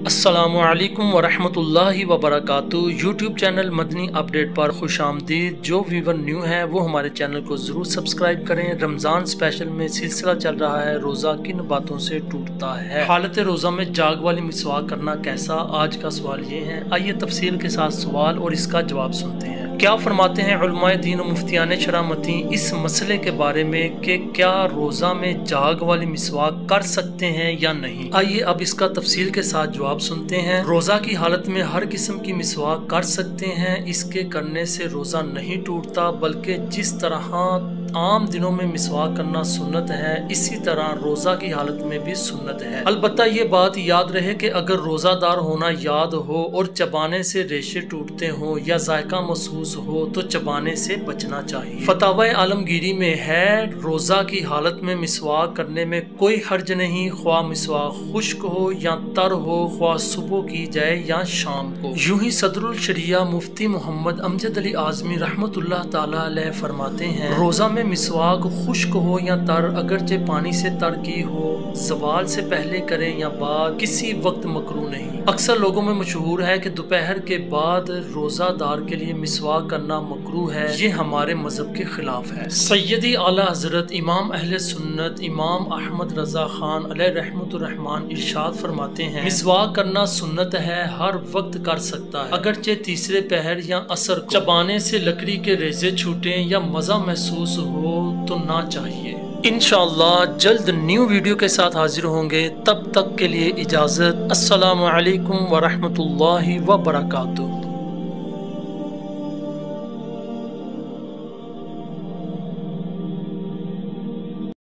अस्सलामुअलैकुम वरहमतुल्लाहि वबरकातुहू। YouTube channel Madani update पर खुश आमदीद। जो व्यूवर न्यू है वो हमारे चैनल को ज़रूर सब्सक्राइब करें। रमज़ान स्पेशल में सिलसिला चल रहा है रोज़ा किन बातों से टूटता है। हालत रोज़ा में जाग वाली मिसवाक करना कैसा, आज का सवाल ये है। आइए तफसील के साथ सवाल और इसका जवाब सुनते हैं। क्या फरमाते हैं उलमाए दीन और मुफ्तियान शरामती इस मसले के बारे में कि क्या रोज़ा में जाग वाली मिसवाक कर सकते हैं या नहीं। आइए अब इसका तफसील के साथ जवाब सुनते हैं। रोज़ा की हालत में हर किस्म की मिसवाक कर सकते हैं। इसके करने से रोज़ा नहीं टूटता, बल्कि जिस तरह आम दिनों में मिसवाक करना सुन्नत है, इसी तरह रोज़ा की हालत में भी सुन्नत है। अलबत्ता ये बात याद रहे कि अगर रोज़ादार होना याद हो और चबाने से रेशे टूटते हो या जायका महसूस हो तो चबाने से बचना चाहिए। फतावा आलमगीरी में है, रोज़ा की हालत में मिसवाक करने में कोई हर्ज नहीं, ख्वाह मिसवाक खुश्क हो या तर हो, ख्वाह सुबह की जाए या शाम को। यूं ही सदरुल शरिया मुफ्ती मोहम्मद अमजद अली आज़मी रहमतुल्लाह ताला अलैह फरमाते हैं, रोज़ा में मिसवाक खुश्क हो या तर, अगरचे पानी से तर की हो, ज़वाल से पहले करें या बाद, किसी वक्त मकरूह नहीं। अक्सर लोगों में मशहूर है कि दोपहर के बाद रोज़ादार के लिए मिसवाक करना मकरूह है। ये हमारे मजहब के खिलाफ है। सैयदी आला हजरत इमाम अहले सुन्नत इमाम अहमद रजा खान अलैह रहमतुर रहमान इरशाद फरमाते हैं, मिसवाक करना सुन्नत है, हर वक्त कर सकता है, अगरचे तीसरे पहर या असर को। चबाने से लकड़ी के रेजे छूटे या मजा महसूस हो तो ना चाहिए। इंशाअल्लाह जल्द न्यू वीडियो के साथ हाजिर होंगे, तब तक के लिए इजाज़त। अस्सलामु अलैकुम वरहमतुल्लाहि वबरकातुहू।